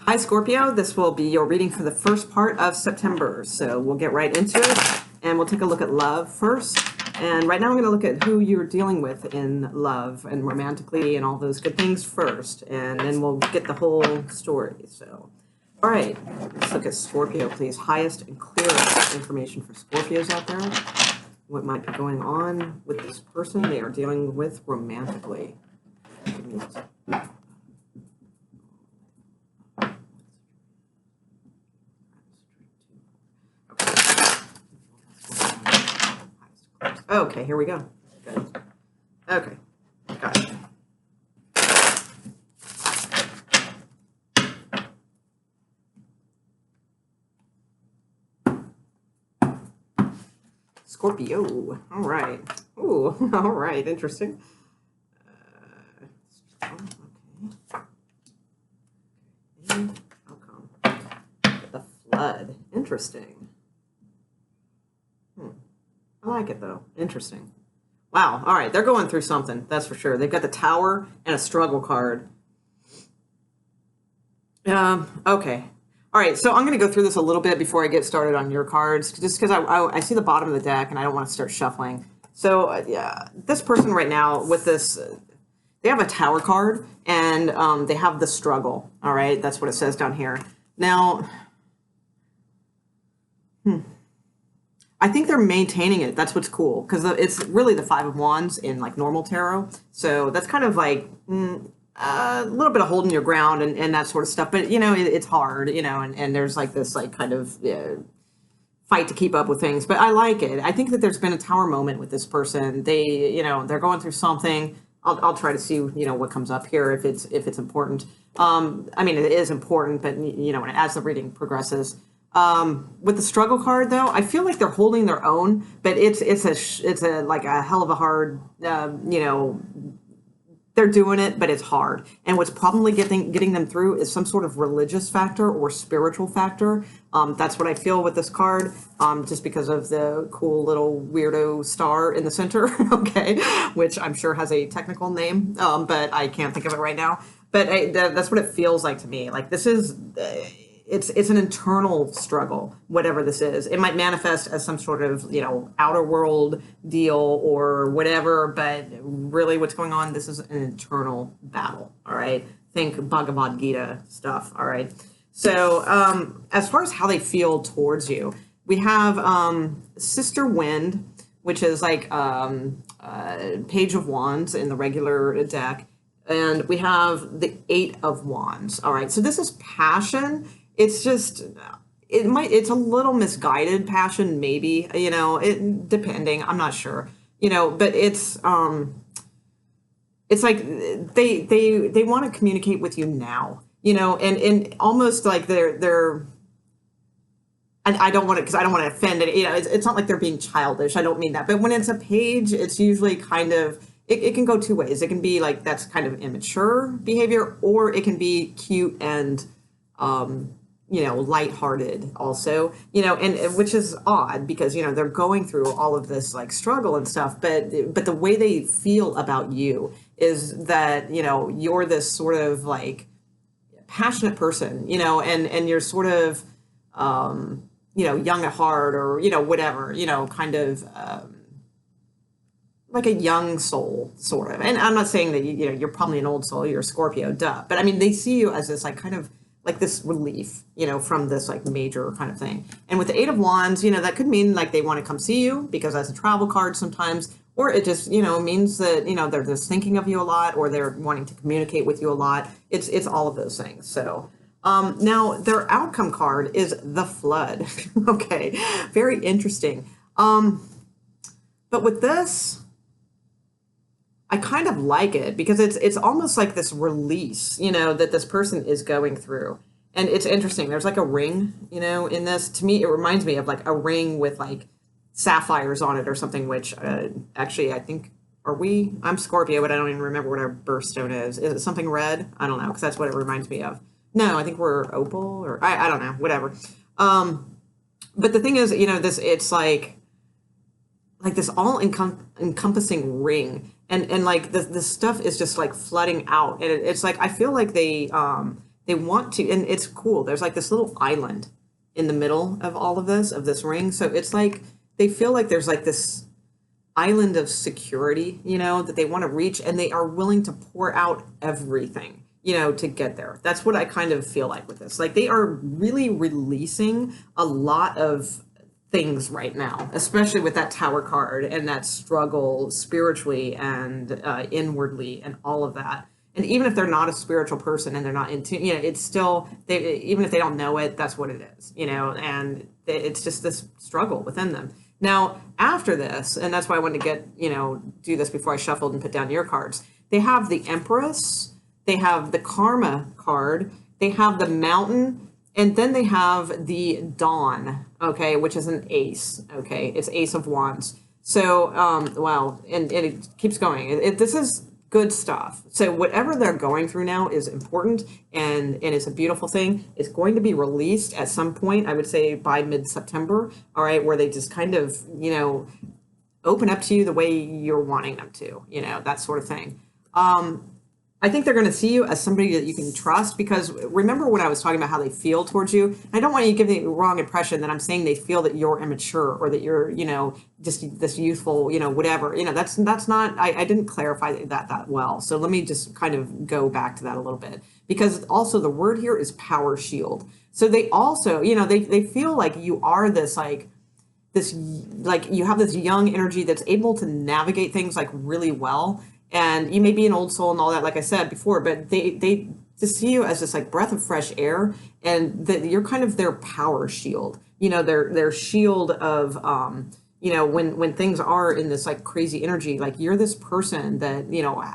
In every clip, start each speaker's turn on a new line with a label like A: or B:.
A: Hi, Scorpio. This will be your reading for the first part of September. So we'll get right into it and we'll take a look at love first. And right now I'm going to look at who you're dealing with in love and romantically and all those good things first. And then we'll get the whole story. So, all right, let's look at Scorpio, please. Highest and clearest information for Scorpios out there. What might be going on with this person they are dealing with romantically. Okay, here we go. Good. Okay, got it. Scorpio. All right. Ooh, all right. Interesting. Okay. And outcome. The flood. Interesting. I like it, though. Interesting. Wow. All right. They're going through something. That's for sure. They've got the Tower and a struggle card. Okay. All right. So I'm going to go through this a little bit before I get started on your cards, just because I see the bottom of the deck and I don't want to start shuffling. So, yeah, this person right now with this, they have a Tower card and they have the struggle. All right. That's what it says down here. Now, I think they're maintaining it. That's what's cool, because it's really the Five of Wands in like normal tarot. So that's kind of like a little bit of holding your ground and that sort of stuff. But, you know, it's hard, you know, and there's like this like kind of fight to keep up with things. But I like it. I think that there's been a Tower moment with this person. They, you know, they're going through something. I'll try to see, you know, what comes up here if it's important. I mean, it is important, but, you know, as the reading progresses. With the struggle card, though, I feel like they're holding their own, but it's a like a hell of a hard, you know, they're doing it, but it's hard. And what's probably getting them through is some sort of religious factor or spiritual factor. That's what I feel with this card, just because of the cool little weirdo star in the center, okay, which I'm sure has a technical name, but I can't think of it right now. But that's what it feels like to me. Like this is... It's an internal struggle, whatever this is. It might manifest as some sort of, you know, outer world deal or whatever, but really what's going on, this is an internal battle, all right? Think Bhagavad Gita stuff, all right? So as far as how they feel towards you, we have Sister Wind, which is like Page of Wands in the regular deck, and we have the Eight of Wands, all right? So this is passion. It's just, it's a little misguided passion, maybe, you know, depending, I'm not sure, you know, but it's like they want to communicate with you now, you know, and almost like they're, and I don't want to, because I don't want to offend it, you know, it's not like they're being childish. I don't mean that. But when it's a page, it's usually kind of, it can go two ways. It can be like, that's kind of immature behavior, or it can be cute and, you know, lighthearted also, you know, and which is odd because, you know, they're going through all of this like struggle and stuff, but the way they feel about you is that, you know, you're this sort of like passionate person, you know, and you're sort of, you know, young at heart or, you know, whatever, you know, kind of, like a young soul, sort of. And I'm not saying that, you know, you're probably an old soul, you're a Scorpio, duh. But I mean, they see you as this like kind of like this relief, you know, from this like major kind of thing. And with the Eight of Wands, you know, that could mean like they want to come see you because that's a travel card sometimes, or it just, you know, means that, you know, they're just thinking of you a lot or they're wanting to communicate with you a lot. It's all of those things. So now their outcome card is the Flood. Okay, very interesting. But with this, I kind of like it because it's almost like this release, you know, that this person is going through. And it's interesting. There's like a ring, you know, in this. To me, it reminds me of like a ring with like sapphires on it or something, which actually I think, I'm Scorpio, but I don't even remember what our birthstone is. Is it something red? I don't know, because that's what it reminds me of. No, I think we're opal or I don't know, whatever. But the thing is, you know, it's like this all encompassing ring. And like the stuff is just like flooding out, and it's like I feel like they they want to, and it's cool. There's like this little island in the middle of this ring. So it's like they feel like there's like this island of security, that they want to reach, and they are willing to pour out everything, to get there. That's what I kind of feel like with this. Like they are really releasing a lot of things right now, especially with that Tower card and that struggle spiritually and inwardly and all of that. And even if they're not a spiritual person and they're not into, it's still, even if they don't know it, that's what it is, and it's just this struggle within them. Now, after this, and that's why I wanted to get, do this before I shuffled and put down your cards, they have the Empress, they have the Karma card, they have the Mountain, and then they have the Dawn, okay, which is an ace, okay? It's Ace of Wands. So, wow, and it keeps going. This is good stuff. So whatever they're going through now is important, and it's a beautiful thing. It's going to be released at some point, I would say by mid-September, all right, where they just kind of, open up to you the way you're wanting them to, that sort of thing. I think they're going to see you as somebody that you can trust, because remember when I was talking about how they feel towards you? I don't want you to give the wrong impression that I'm saying they feel that you're immature or that you're, just this youthful, whatever. That's not, I didn't clarify that well. So let me just kind of go back to that a little bit, because also the word here is power shield. So they also, they feel like you are this you have this young energy that's able to navigate things like really well. And you may be an old soul and all that, like I said before, but they just see you as this like breath of fresh air, and that you're kind of their power shield. Their shield of when things are in this like crazy energy, like you're this person that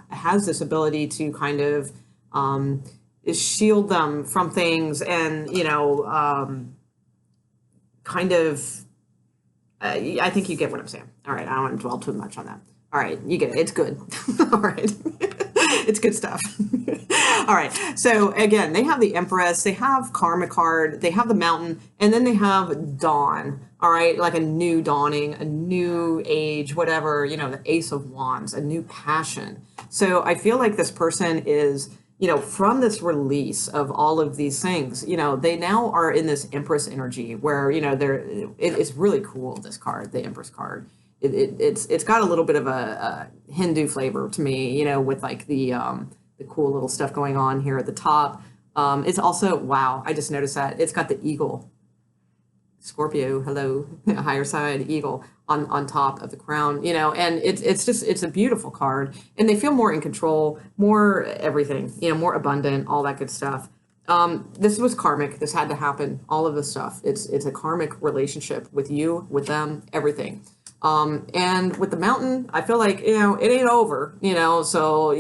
A: has this ability to kind of shield them from things, and kind of. I think you get what I'm saying. All right, I don't want to dwell too much on that. All right, you get it. It's good. All right. It's good stuff. All right. So again, they have the Empress, they have Karma card, they have the Mountain, and then they have Dawn. All right, like a new dawning, a new age, whatever, the Ace of Wands, a new passion. So I feel like this person is, from this release of all of these things, they now are in this Empress energy where, it's really cool, this card, the Empress card. It's got a little bit of a Hindu flavor to me, with like the cool little stuff going on here at the top. It's also, wow, I just noticed that it's got the eagle, Scorpio, hello, higher side eagle on top of the crown, and it's a beautiful card, and they feel more in control, more everything, more abundant, all that good stuff. This was karmic. This had to happen. All of this stuff. It's a karmic relationship with you, with them, everything. And with the Mountain, I feel like, it ain't over, so,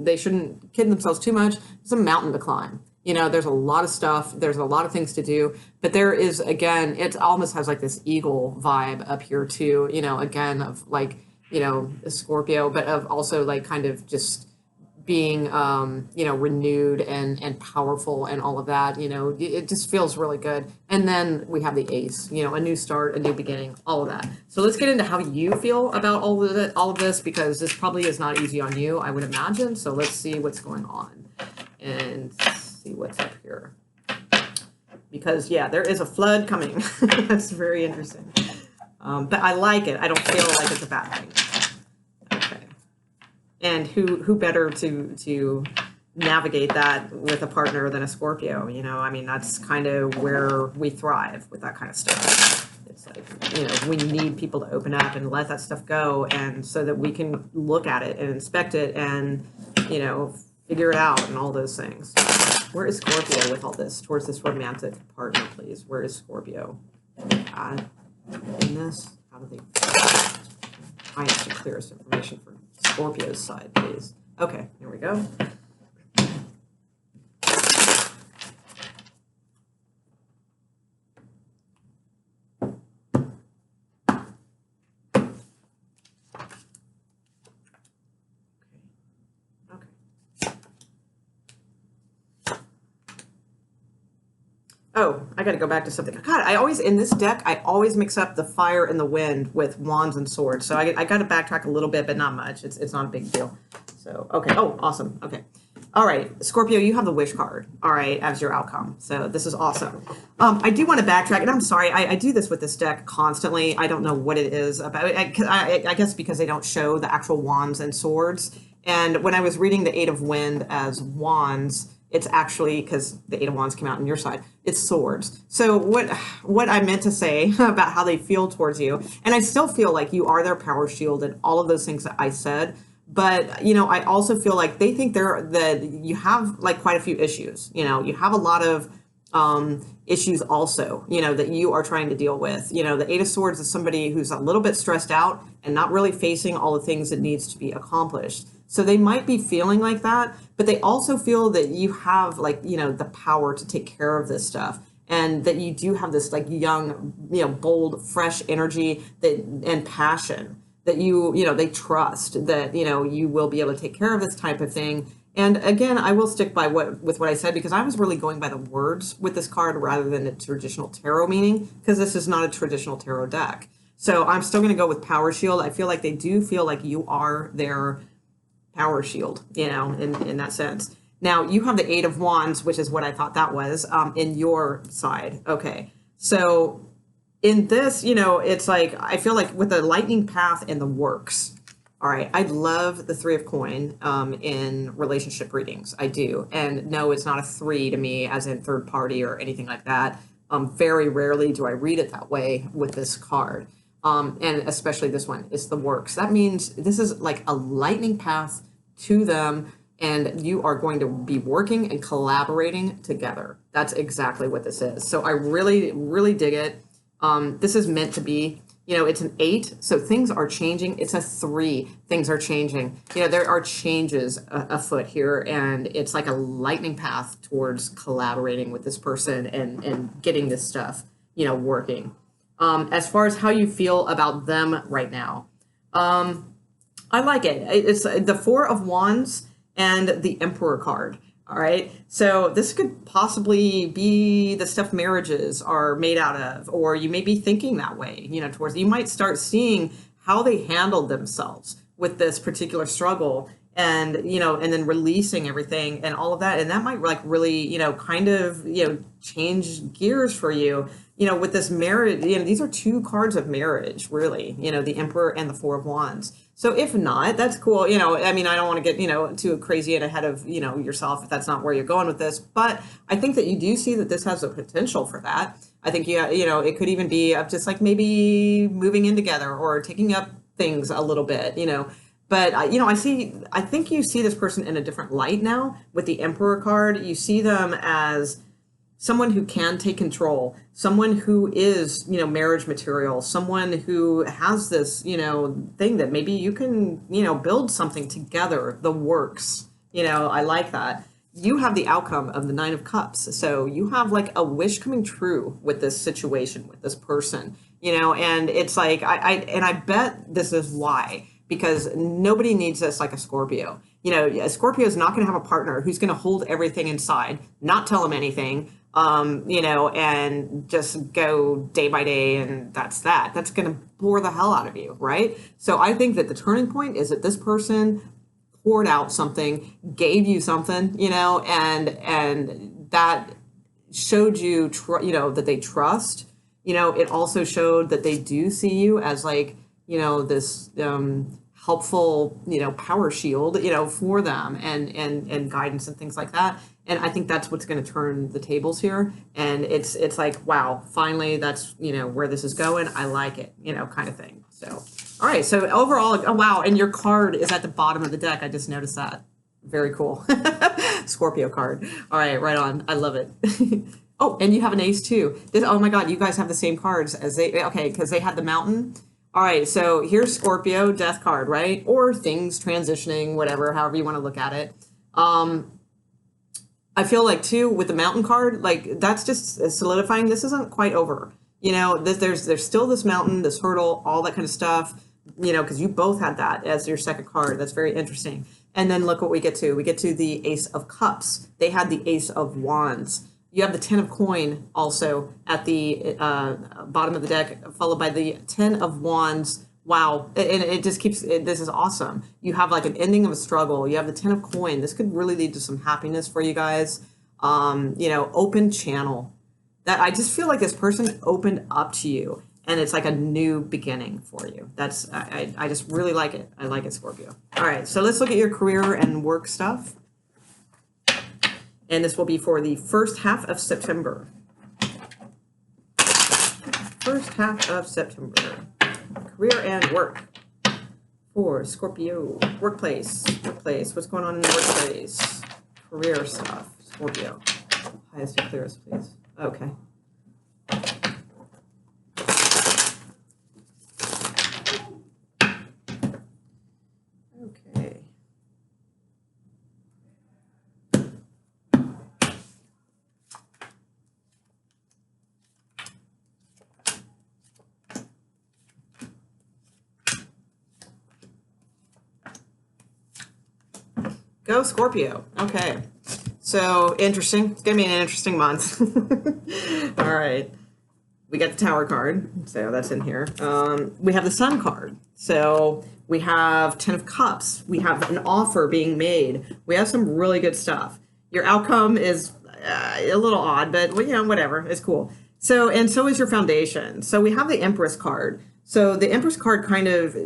A: they shouldn't kid themselves too much. It's a mountain to climb. There's a lot of stuff. There's a lot of things to do. But there is, again, it almost has like this eagle vibe up here too, again, of like, a Scorpio, but of also like kind of just being, renewed and powerful and all of that, it just feels really good. And then we have the Ace, a new start, a new beginning, all of that. So let's get into how you feel about all of this, because this probably is not easy on you, I would imagine. So let's see what's going on and see what's up here. Because yeah, there is a flood coming. That's very interesting. But I like it. I don't feel like it's a bad thing. And who better to navigate that with a partner than a Scorpio? I mean, that's kind of where we thrive with that kind of stuff. It's like, we need people to open up and let that stuff go, and so that we can look at it and inspect it and, figure it out and all those things. Where is Scorpio with all this towards this romantic partner, please? Where is Scorpio in this? How do they? I have the clearest information for Scorpio's side, please. Okay, here we go. Oh, I got to go back to something. God, in this deck, I always mix up the fire and the wind with wands and swords. So I got to backtrack a little bit, but not much. It's not a big deal. So, okay. Oh, awesome. Okay. All right, Scorpio, you have the wish card, all right, as your outcome. So this is awesome. I do want to backtrack, and I'm sorry, I do this with this deck constantly. I don't know what it is about. I guess because they don't show the actual wands and swords. And when I was reading the Eight of Wind as wands, it's actually, because the Eight of Wands came out on your side, it's swords. So what I meant to say about how they feel towards you, and I still feel like you are their power shield and all of those things that I said. But, I also feel like they think that you have like quite a few issues. You have a lot of issues also, that you are trying to deal with. The Eight of Swords is somebody who's a little bit stressed out and not really facing all the things that needs to be accomplished. So they might be feeling like that, but they also feel that you have like, the power to take care of this stuff. And that you do have this like young, bold, fresh energy and passion that they trust that, you will be able to take care of this type of thing. And again, I will stick by what I said, because I was really going by the words with this card rather than the traditional tarot meaning, because this is not a traditional tarot deck. So I'm still going to go with power shield. I feel like they do feel like you are their power shield, in that sense. Now you have the Eight of Wands, which is what I thought that was, in your side. Okay. So in this, it's like, I feel like with the lightning path and the works. All right. I love the Three of Coin in relationship readings. I do. And no, it's not a three to me as in third party or anything like that. Very rarely do I read it that way with this card. And especially this one, it's the works. That means this is like a lightning path to them, and you are going to be working and collaborating together. That's exactly what this is. So I really, really dig it. This is meant to be, it's an 8, so things are changing. It's a 3, things are changing. There are changes afoot here, and it's like a lightning path towards collaborating with this person and getting this stuff, working. As far as how you feel about them right now, I like it. It's the Four of Wands and the Emperor card. All right. So this could possibly be the stuff marriages are made out of, or you may be thinking that way, towards, you might start seeing how they handled themselves with this particular struggle, and, and then releasing everything and all of that. And that might like really, kind of, change gears for you, with this marriage. These are 2 cards of marriage, really, the Emperor and the Four of Wands. So if not, that's cool. I mean, I don't want to get, too crazy and ahead of, yourself if that's not where you're going with this. But I think that you do see that this has a potential for that. I think, it could even be of just like maybe moving in together or taking up things a little bit, But, I think you see this person in a different light now with the Emperor card. You see them as someone who can take control, someone who is, marriage material, someone who has this, thing that maybe you can, build something together, the works. I like that. You have the outcome of the Nine of Cups. So you have like a wish coming true with this situation, with this person, and it's like, I bet this is why. Because nobody needs this like a Scorpio. A Scorpio is not going to have a partner who's going to hold everything inside, not tell them anything, and just go day by day, and that's that. That's going to bore the hell out of you, right? So I think that the turning point is that this person poured out something, gave you something, and that showed you, that they trust. It also showed that they do see you as like, this helpful, power shield, for them and guidance and things like that. And I think that's what's going to turn the tables here. And it's like, wow, finally, that's, where this is going. I like it, kind of thing. So, all right. So overall, oh, wow. And your card is at the bottom of the deck. I just noticed that. Very cool. Scorpio card. All right. Right on. I love it. Oh, and you have an ace too. Oh my God. You guys have the same cards as they, okay. Cause they had the mountain. All right, so here's Scorpio, death card, right? Or things transitioning, whatever, however you want to look at it. I feel like, too, with the mountain card, like, that's just solidifying this isn't quite over. There's still this mountain, this hurdle, all that kind of stuff, because you both had that as your second card. That's very interesting. And then look what we get to. We get to the Ace of Cups. They had the Ace of Wands. You have the 10 of Coin also at the bottom of the deck, followed by the 10 of Wands Wow. And it just keeps, this is awesome. You have like an ending of a struggle. You have the 10 of coin. This could really lead to some happiness for you guys. Open channel. That I just feel like this person opened up to you and it's like a new beginning for you. I just really like it. I like it, Scorpio. All right, so let's look at your career and work stuff. And this will be for the first half of September. First half of September. Career and work for Scorpio. Workplace. What's going on in the workplace? Career stuff. Scorpio. Highest and clearest, please. Okay. Okay. Go Scorpio. Okay. So interesting. It's going to be an interesting month. All right. We got the Tower card. So that's in here. We have the Sun card. So we have 10 of Cups. We have an offer being made. We have some really good stuff. Your outcome is a little odd, but whatever. It's cool. So is your foundation. So we have the Empress card. So the Empress card kind of,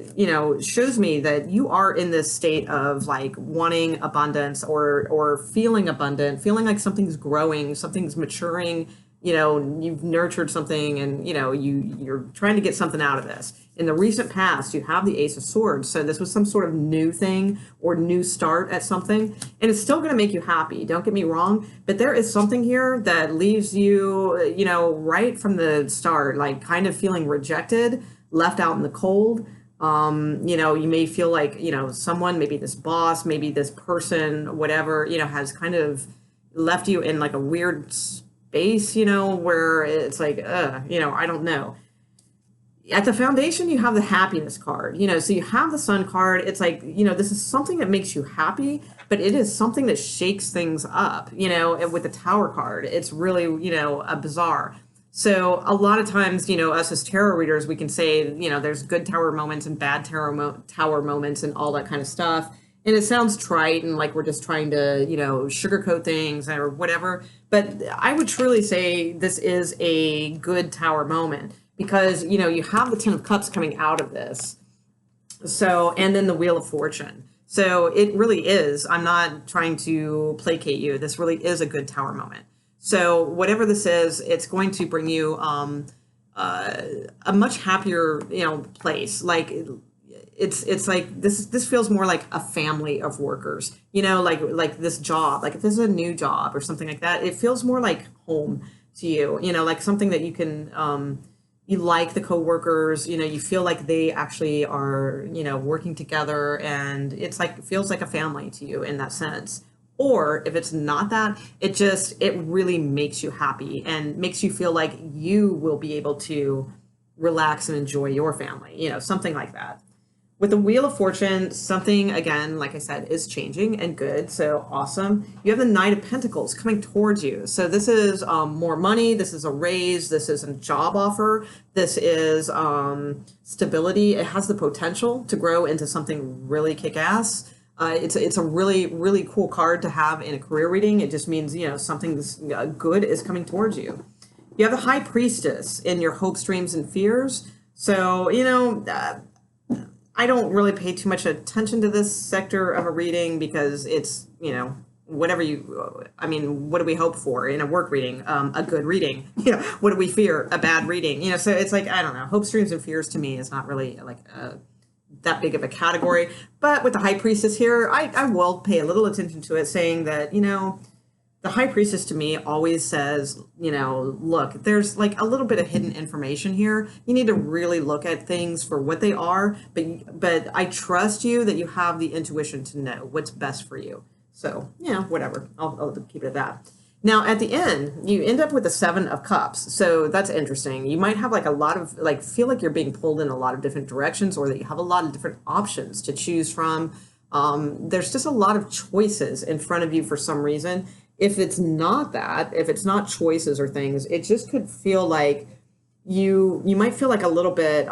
A: shows me that you are in this state of like wanting abundance or feeling abundant, feeling like something's growing, something's maturing, you've nurtured something and, you're trying to get something out of this. In the recent past, you have the Ace of Swords. So this was some sort of new thing or new start at something. And it's still going to make you happy. Don't get me wrong. But there is something here that leaves you, right from the start, like kind of feeling rejected, left out in the cold. You may feel like, someone, maybe this boss, maybe this person, whatever, has kind of left you in like a weird space, where it's like, I don't know. At the foundation, you have the happiness card, so you have the Sun card. It's like, this is something that makes you happy, but it is something that shakes things up, with the Tower card. It's really, a bizarre. So a lot of times, us as tarot readers, we can say, there's good tower moments and bad tower moments and all that kind of stuff. And it sounds trite and like we're just trying to, sugarcoat things or whatever. But I would truly say this is a good tower moment because, you have the 10 of Cups coming out of this. So, and then the Wheel of Fortune. So it really is. I'm not trying to placate you. This really is a good tower moment. So whatever this is, it's going to bring you a much happier, place. Like it's like this feels more like a family of workers, like this job, like if this is a new job or something like that, it feels more like home to you, like something that you can, you like the coworkers, you feel like they actually are, working together and it's like, it feels like a family to you in that sense. Or if it's not that, it really makes you happy and makes you feel like you will be able to relax and enjoy your family, something like that. With the Wheel of Fortune, something, again, like I said, is changing and good. So awesome. You have the Knight of Pentacles coming towards you. So this is more money. This is a raise. This is a job offer. This is stability. It has the potential to grow into something really kick-ass. It's a really, really cool card to have in a career reading. It just means, something good is coming towards you. You have the High Priestess in your hopes, dreams, and fears. So, I don't really pay too much attention to this sector of a reading because it's, whatever what do we hope for in a work reading? A good reading. What do we fear? A bad reading. So it's like, I don't know. Hopes, dreams, and fears to me is not really like that big of a category. But with the High Priestess here, I will pay a little attention to it, saying that, the High Priestess to me always says, look, there's like a little bit of hidden information here. You need to really look at things for what they are, but I trust you that you have the intuition to know what's best for you. So, whatever. I'll keep it at that. Now, at the end, you end up with the 7 of Cups. So that's interesting. You might have like a lot of, feel like you're being pulled in a lot of different directions or that you have a lot of different options to choose from. There's just a lot of choices in front of you for some reason. If it's not that, if it's not choices or things, it just could feel like you might feel like a little bit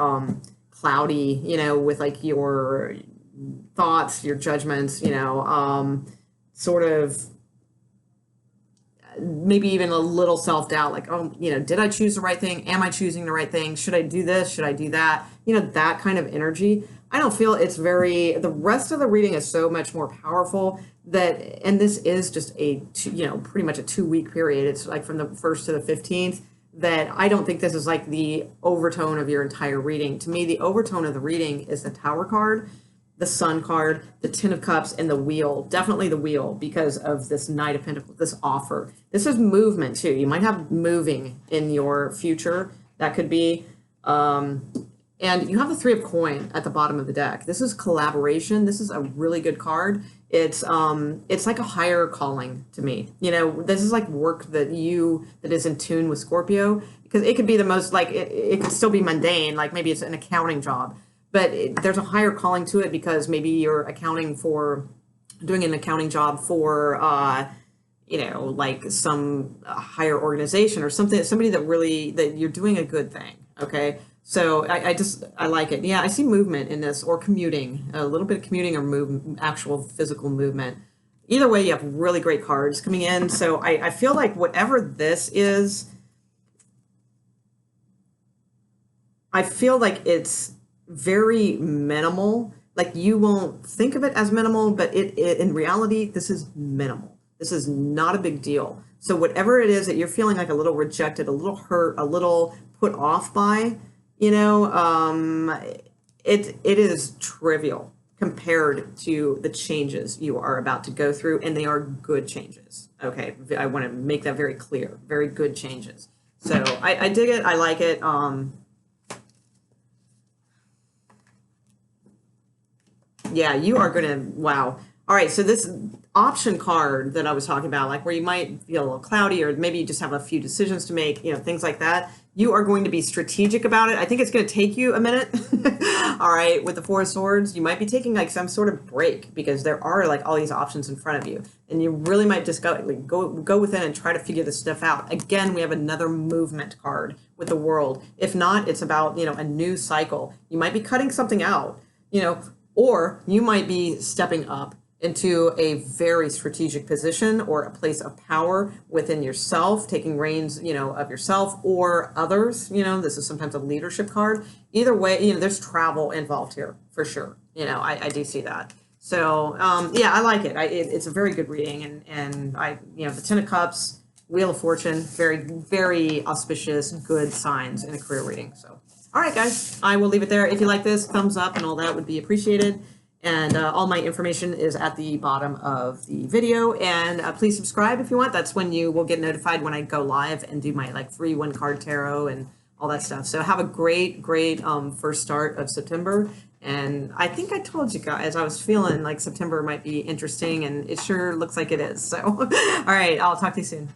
A: cloudy, with like your thoughts, your judgments, sort of maybe even a little self-doubt, like, oh, did I choose the right thing? Am I choosing the right thing? Should I do this? Should I do that? That kind of energy. I don't feel it's the rest of the reading is so much more powerful and this is just pretty much a 2-week period. It's like from the 1st to the 15th, that I don't think this is like the overtone of your entire reading. To me, the overtone of the reading is the Tower card, the Sun card, the Ten of Cups, and the Wheel. Definitely the Wheel, because of this Knight of Pentacles, this offer. This is movement too. You might have moving in your future. That could be. And you have the Three of Coin at the bottom of the deck. This is collaboration. This is a really good card. It's like a higher calling to me. This is like work that is in tune with Scorpio, because it could be the most, like, it could still be mundane, like maybe it's an accounting job, but there's a higher calling to it, because maybe you're doing an accounting job for like some higher organization or something, somebody that you're doing a good thing. Okay. So I like it. Yeah, I see movement in this, or commuting, a little bit of commuting or actual physical movement. Either way, you have really great cards coming in. So I feel like whatever this is, I feel like it's very minimal. Like, you won't think of it as minimal, but it in reality, this is minimal. This is not a big deal. So whatever it is that you're feeling like a little rejected, a little hurt, a little put off by, it is trivial compared to the changes you are about to go through, and they are good changes. Okay, I want to make that very clear. Very good changes. So I dig it. I like it. Yeah, you are gonna, wow. All right, so this option card that I was talking about, like where you might feel a little cloudy, or maybe you just have a few decisions to make, things like that. You are going to be strategic about it. I think it's going to take you a minute. All right, with the Four of Swords, you might be taking like some sort of break, because there are like all these options in front of you, and you really might just go within and try to figure this stuff out. Again, we have another movement card with the World. If not, it's about a new cycle. You might be cutting something out, or you might be stepping up into a very strategic position, or a place of power within yourself, taking reins, of yourself or others. This is sometimes a leadership card. Either way, there's travel involved here for sure. I do see that. So, yeah, I like it. It's a very good reading, and the Ten of Cups, Wheel of Fortune, very, very auspicious, good signs in a career reading. So, all right, guys, I will leave it there. If you like this, thumbs up and all that would be appreciated. And all my information is at the bottom of the video. And please subscribe if you want. That's when you will get notified when I go live and do my free 1-card tarot and all that stuff. So have a great, great first start of September. And I think I told you guys I was feeling like September might be interesting, and it sure looks like it is. So, all right, I'll talk to you soon.